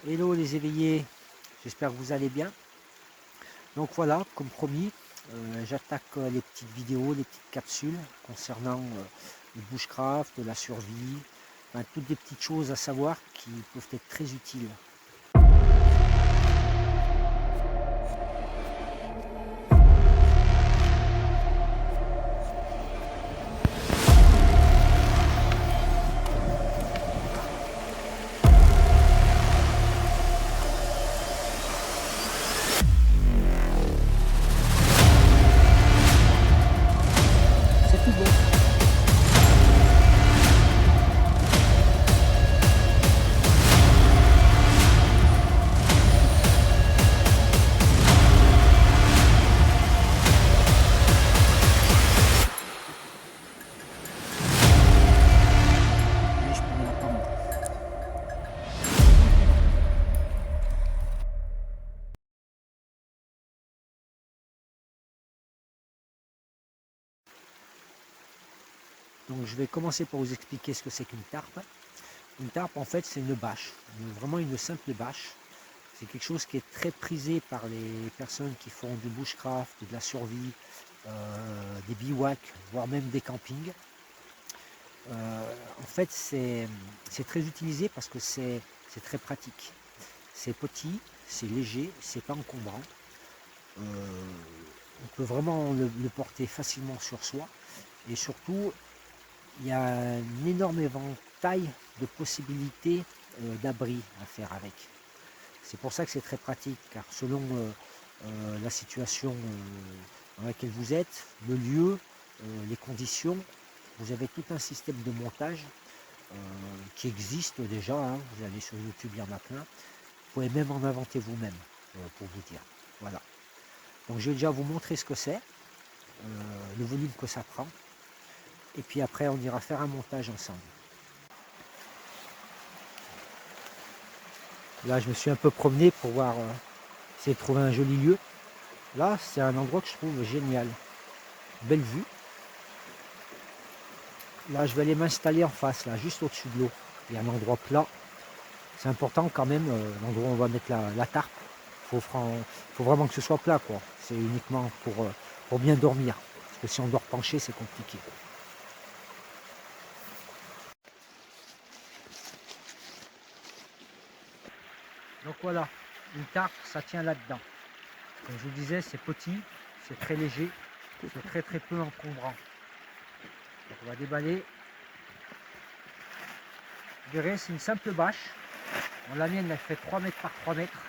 Hello les éveillés, j'espère que vous allez bien. Donc voilà, comme promis, j'attaque les petites vidéos, les petites capsules concernant le bushcraft, la survie, enfin, toutes des petites choses à savoir qui peuvent être très utiles. C'est tout bon. Et je prenais la pomme. Donc je vais commencer par vous expliquer ce que c'est qu'une tarpe. Une tarpe en fait c'est une bâche, vraiment une simple bâche. C'est quelque chose qui est très prisé par les personnes qui font du bushcraft, de la survie, des bivouacs, voire même des campings. En fait, c'est très utilisé parce que c'est très pratique. C'est petit, c'est léger, c'est pas encombrant. On peut vraiment le porter facilement sur soi. Et surtout, il y a un énorme éventail de possibilités d'abri à faire avec. C'est pour ça que c'est très pratique, car selon la situation dans laquelle vous êtes, le lieu, les conditions, vous avez tout un système de montage qui existe déjà, hein. Vous allez sur YouTube, il y en a plein. Vous pouvez même en inventer vous-même, pour vous dire. Voilà. Donc je vais déjà vous montrer ce que c'est, le volume que ça prend. Et puis après, on ira faire un montage ensemble. Là, je me suis un peu promené pour voir, essayer de trouver un joli lieu. Là, c'est un endroit que je trouve génial. Belle vue. Là, je vais aller m'installer en face, là, juste au-dessus de l'eau. Il y a un endroit plat. C'est important quand même, l'endroit où on va mettre la tarpe. Faut vraiment que ce soit plat, quoi. C'est uniquement pour bien dormir. Parce que si on dort penché, c'est compliqué. Donc voilà, une tarpe, ça tient là-dedans. Comme je vous disais, c'est petit, c'est très léger, c'est très peu encombrant. Donc on va déballer. Vous verrez, c'est une simple bâche. Bon, la mienne, elle fait 3 mètres par 3 mètres.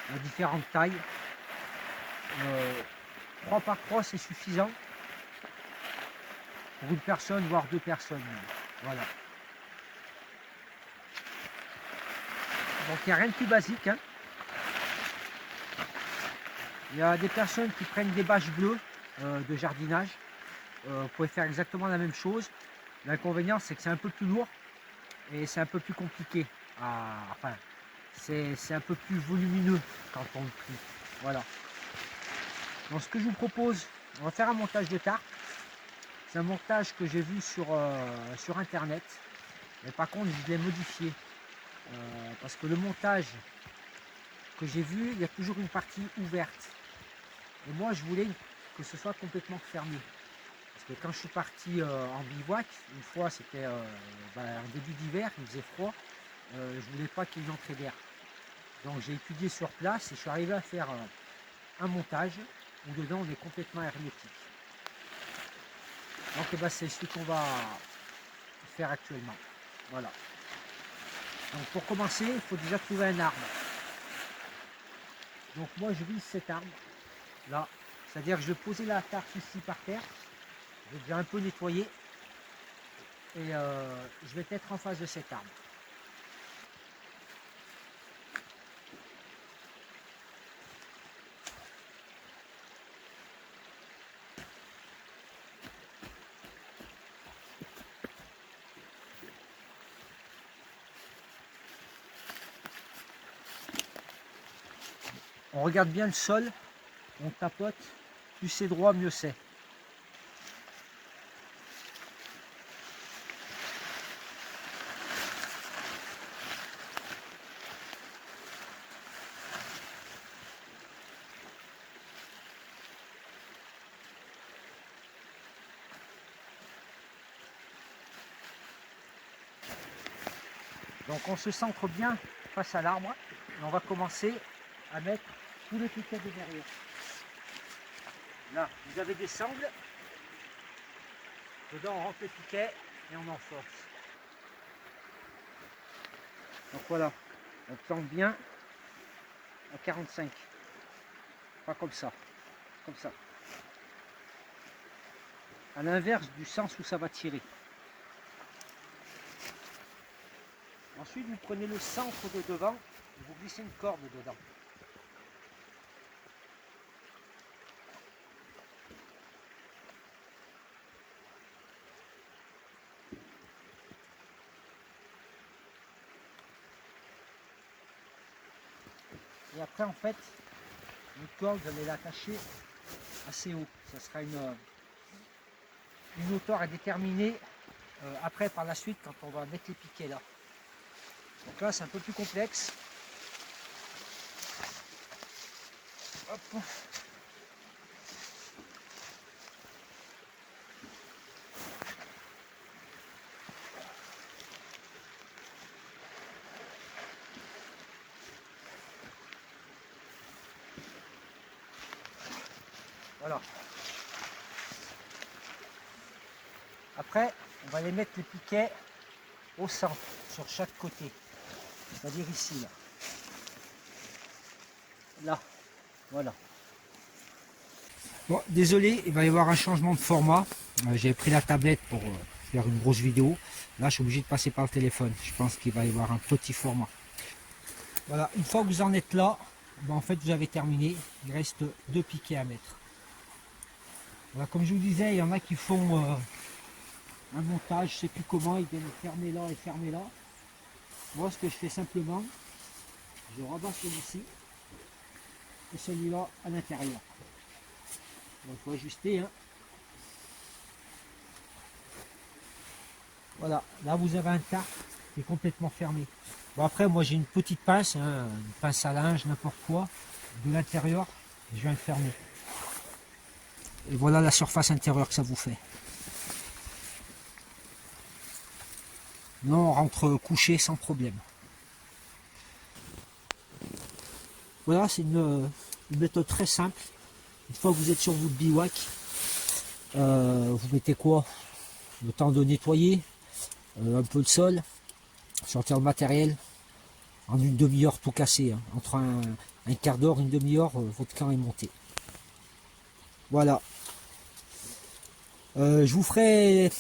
De différentes tailles. 3 par 3, c'est suffisant pour une personne, voire 2 personnes. Voilà. Donc il n'y a rien de plus basique, hein. Il y a des personnes qui prennent des bâches bleues de jardinage. Vous pouvez faire exactement la même chose. L'inconvénient, c'est que c'est un peu plus lourd et c'est un peu plus compliqué. Enfin, c'est un peu plus volumineux quand on le plie. Voilà. Donc ce que je vous propose, on va faire un montage de tarpe. C'est un montage que j'ai vu sur internet. Mais par contre, je l'ai modifié. Parce que le montage que j'ai vu, il y a toujours une partie ouverte. Et moi, je voulais que ce soit complètement fermé. Parce que quand je suis parti en bivouac, une fois, c'était en début d'hiver, il faisait froid, je ne voulais pas qu'il y ait une entrée d'air. Donc j'ai étudié sur place et je suis arrivé à faire un montage où dedans on est complètement hermétique. Donc c'est celui qu'on va faire actuellement. Voilà. Donc pour commencer, il faut déjà trouver un arbre. Donc moi je vise cet arbre là, c'est-à-dire que je vais poser la tarpe ici par terre, je vais déjà un peu nettoyer et je vais être en face de cet arbre. On regarde bien le sol, on tapote, plus c'est droit, mieux c'est. Donc on se centre bien face à l'arbre et on va commencer à mettre tous les piquets de derrière. Là, vous avez des sangles. Dedans, on rentre les piquets et on enforce. Donc voilà, on plante bien à 45. Pas comme ça, comme ça. À l'inverse du sens où ça va tirer. Ensuite, vous prenez le centre de devant et vous glissez une corde dedans. Et après, en fait, une corde, vous allez l'attacher assez haut. Ça sera une hauteur à déterminer après, par la suite, quand on va mettre les piquets là. Donc là, c'est un peu plus complexe. Hop. Voilà. Après, on va les mettre les piquets au centre, sur chaque côté. C'est-à-dire ici, là. Là, voilà. Bon, désolé, il va y avoir un changement de format. J'ai pris la tablette pour faire une grosse vidéo. Là, je suis obligé de passer par le téléphone. Je pense qu'il va y avoir un petit format. Voilà, une fois que vous en êtes là, ben en fait, vous avez terminé. Il reste 2 piquets à mettre. Voilà, comme je vous disais, il y en a qui font un montage, je ne sais plus comment, ils viennent fermer là et fermer là. Moi, ce que je fais simplement, je rabats celui-ci et celui-là à l'intérieur. Il faut ajuster. Hein. Voilà, là vous avez un tarp qui est complètement fermé. Bon, après, moi j'ai une petite pince, hein, une pince à linge, n'importe quoi, de l'intérieur, je viens le fermer. Et voilà la surface intérieure que ça vous fait. Non, on rentre couché sans problème. Voilà, c'est une méthode très simple. Une fois que vous êtes sur votre bivouac, vous mettez quoi? Le temps de nettoyer, un peu le sol, sortir le matériel, en une demi-heure tout cassé. Hein. Entre un quart d'heure, une demi-heure, votre camp est monté. Voilà. Je vous ferai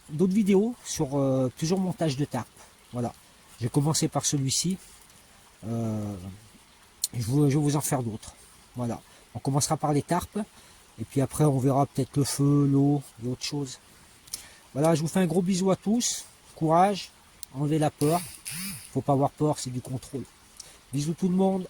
d'autres vidéos sur toujours montage de tarp. Voilà. J'ai commencé par celui-ci. Je vais vous en faire d'autres. Voilà. On commencera par les tarpes. Et puis après, on verra peut-être le feu, l'eau et autre chose. Voilà, je vous fais un gros bisou à tous. Courage. Enlevez la peur. Faut pas avoir peur, c'est du contrôle. Bisous tout le monde.